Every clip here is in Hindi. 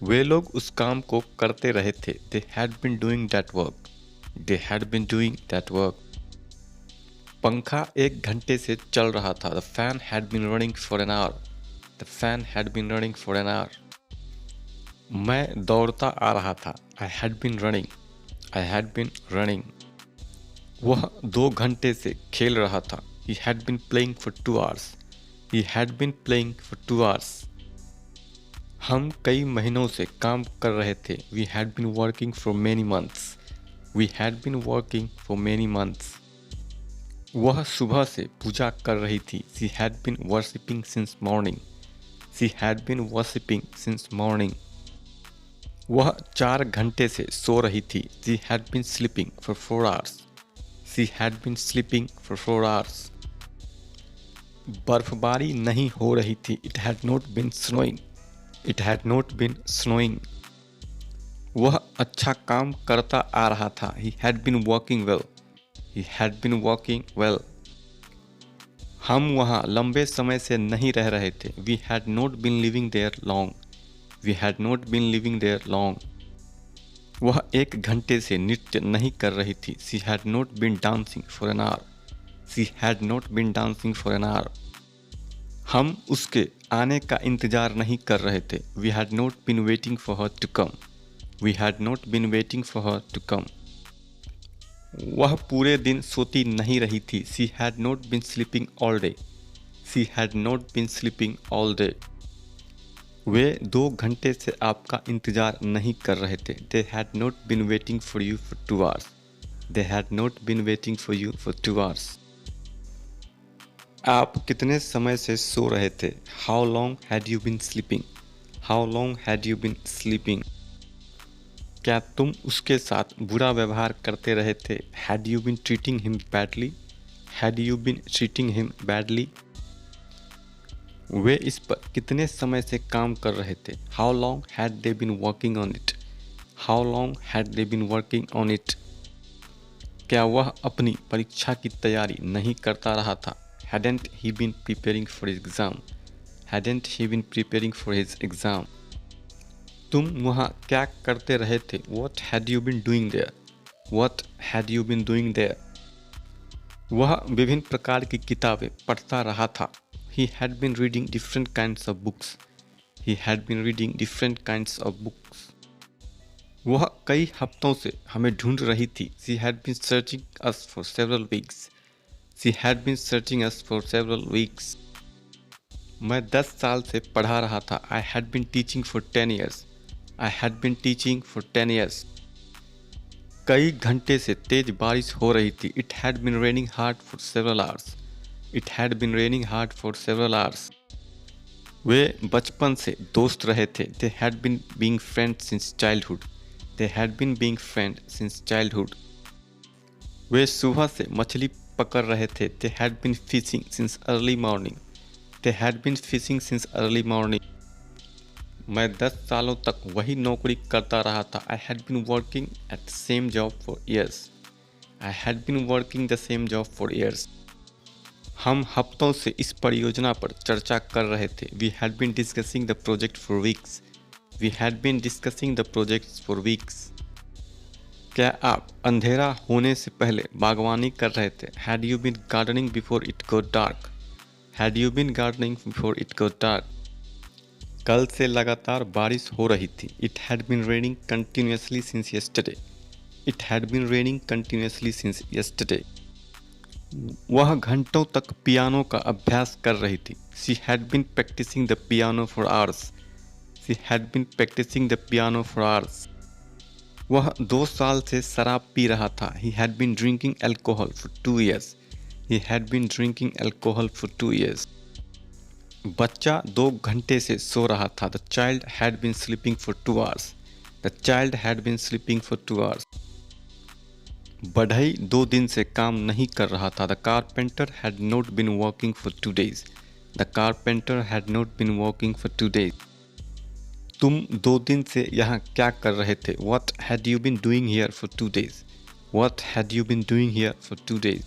वे लोग उस काम को करते रहे थे। They had been doing that work. They had been doing that work. पंखा 1 घंटे से चल रहा था। The fan had been running for an our. The fan had been running for an our. मैं दौड़ता आ रहा था। I had been running. I had been running. वह 2 घंटे से खेल रहा था। He had been playing for 2 hours. He had been playing for 2 hours. हम कई महीनों से काम कर रहे थे। We had been working for many months. We had been working for many months. वह सुबह से पूजा कर रही थी। She had been worshipping since morning. She had been worshipping since morning. वह 4 घंटे से सो रही थी। She had been sleeping for 4 hours. She had been sleeping for 4 hours. बर्फबारी नहीं हो रही थी। It had not been snowing. It had not been snowing. वह अच्छा काम करता आ रहा था। He had been working well. He had been working well. हम वहाँ लंबे समय से नहीं रह रहे थे। We had not been living there long. We had not been living there long. वह 1 घंटे से नृत्य नहीं कर रही थी। She had not been dancing for an hour. She had not been dancing for an hour. हम उसके आने का इंतजार नहीं कर रहे थे। We had not been waiting for her to come. We had not been waiting for her to come. वह पूरे दिन सोती नहीं रही थी। She had not been sleeping all day. She had not been sleeping all day. वे 2 घंटे से आपका इंतजार नहीं कर रहे थे। They had not been waiting for you for 2 hours. They had not been waiting for you for 2 hours. आप कितने समय से सो रहे थे? How long had you been sleeping? How long had you been sleeping? क्या तुम उसके साथ बुरा व्यवहार करते रहे थे? Had you been treating him badly? Had you been treating him badly? वे इस पर कितने समय से काम कर रहे थे? How long had they been working on it? How long had they been working on it? क्या वह अपनी परीक्षा की तैयारी नहीं करता रहा था? Hadn't he been preparing for his exam? Hadn't he been preparing for his exam? तुम वहाँ क्या करते रहे थे? What had you been doing there? What had you been doing there? वह विभिन्न प्रकार की किताबें पढ़ता रहा था। He had been reading different kinds of books. He had been reading different kinds of books. वह कई हफ्तों से हमें ढूंढ रही थी। She had been searching us for several weeks. She had been searching us for several weeks. मैं 10 साल से पढ़ा रहा था। I had been teaching for 10 years. I had been teaching for 10 years. कई घंटे से तेज बारिश हो रही थी। It had been raining hard for several hours. It had been raining hard for several hours. वे बचपन से दोस्त रहे थे। They had been being friends since childhood. They had been being friends since childhood. वे सुबह से मछली पकड़ रहे थे। They had been fishing since early morning. They had been fishing since early morning. मैं 10 सालों तक वही नौकरी करता रहा था। I had been working at the same job for years. I had been working the same job for years. हम हफ्तों से इस परियोजना पर चर्चा कर रहे थे। We had been discussing the project for weeks. We had been discussing the projects for weeks. क्या आप अंधेरा होने से पहले बागवानी कर रहे थे? Had you been gardening before it got dark? Had you been gardening before it got dark? कल से लगातार बारिश हो रही थी। It had been raining continuously since yesterday. It had been raining continuously since yesterday. वह घंटों तक पियानो का अभ्यास कर रही थी। She had been practicing the piano for hours. She had been practicing the piano for hours. वह 2 साल से शराब पी रहा था। He had been drinking alcohol for 2 years. He had been drinking alcohol for 2 years. बच्चा 2 घंटे से सो रहा था। The child had been sleeping for 2 hours. The child had been sleeping for 2 hours. बढ़ई 2 दिन से काम नहीं कर रहा था। The carpenter had not been working for 2 days. The carpenter had not been working for 2 days. तुम 2 दिन से यहाँ क्या कर रहे थे? What had you been doing here for 2 days? What had you been doing here for 2 days?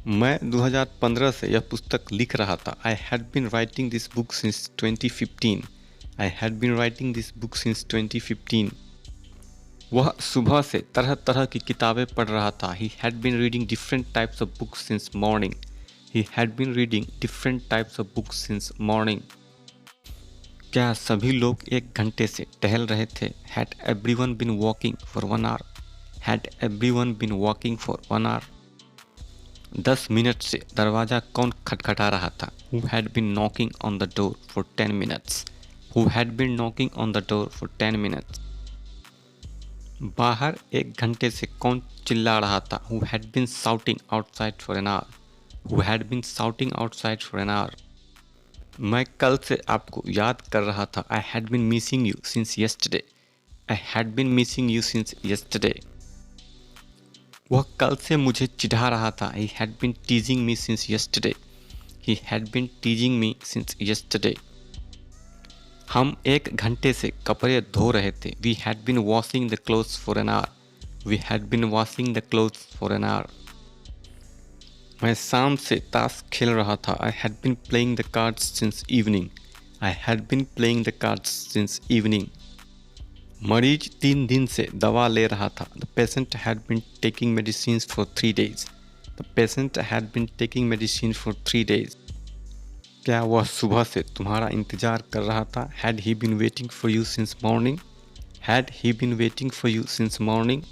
मैं 2015 से यह पुस्तक लिख रहा था। I had been writing this book since 2015. I had been writing this book since 2015. वह सुबह से तरह तरह की किताबें पढ़ रहा था. He had been reading different types of books since morning. He had been reading different types of books since morning. क्या सभी लोग 1 घंटे से टहल रहे थे? Had everyone been walking for 1 hour? Had everyone been walking for 1 hour? 10 minute से दरवाज़ा कौन खटखटा रहा था? Who had been knocking on the door for 10 minutes? Who had been knocking on the door for 10 minutes? बाहर 1 घंटे से कौन चिल्ला रहा था? Who had been shouting outside for an hour? Who had been shouting outside for an hour? मैं कल से आपको याद कर रहा था. I had been missing you since yesterday. I had been missing you since yesterday. वह कल से मुझे चिढ़ा रहा था. He had been teasing me since yesterday. He had been teasing me since yesterday. हम 1 घंटे से कपड़े धो रहे थे. We had been washing the clothes for an hour. We had been washing the clothes for an hour. मैं शाम से ताश खेल रहा था. I had been playing the cards since evening. I had been playing the cards since evening. मरीज 3 दिन से दवा ले रहा था. The patient had been taking medicines for 3 days. The patient had been taking medicine for 3 days. क्या वह सुबह से तुम्हारा इंतज़ार कर रहा था? Had he been waiting for you since morning? Had he been waiting for you since morning?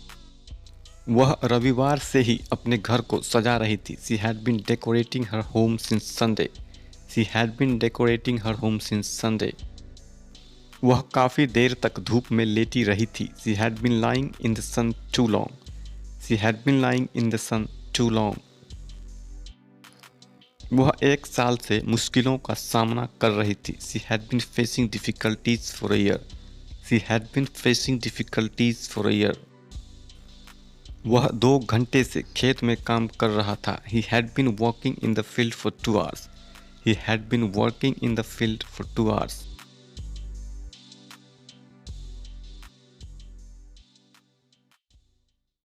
वह रविवार से ही अपने घर को सजा रही थी. She had been decorating her home since Sunday. She had been decorating her home since Sunday. वह काफ़ी देर तक धूप में लेटी रही थी. She had been lying in the sun too long. She had been lying in the sun too long. वह 1 साल से मुश्किलों का सामना कर रही थी. She had been facing difficulties for a year. She had been facing difficulties for a year. वह 2 घंटे से खेत में काम कर रहा था. He had been working in the field for 2 hours. He had been working in the field for 2 hours.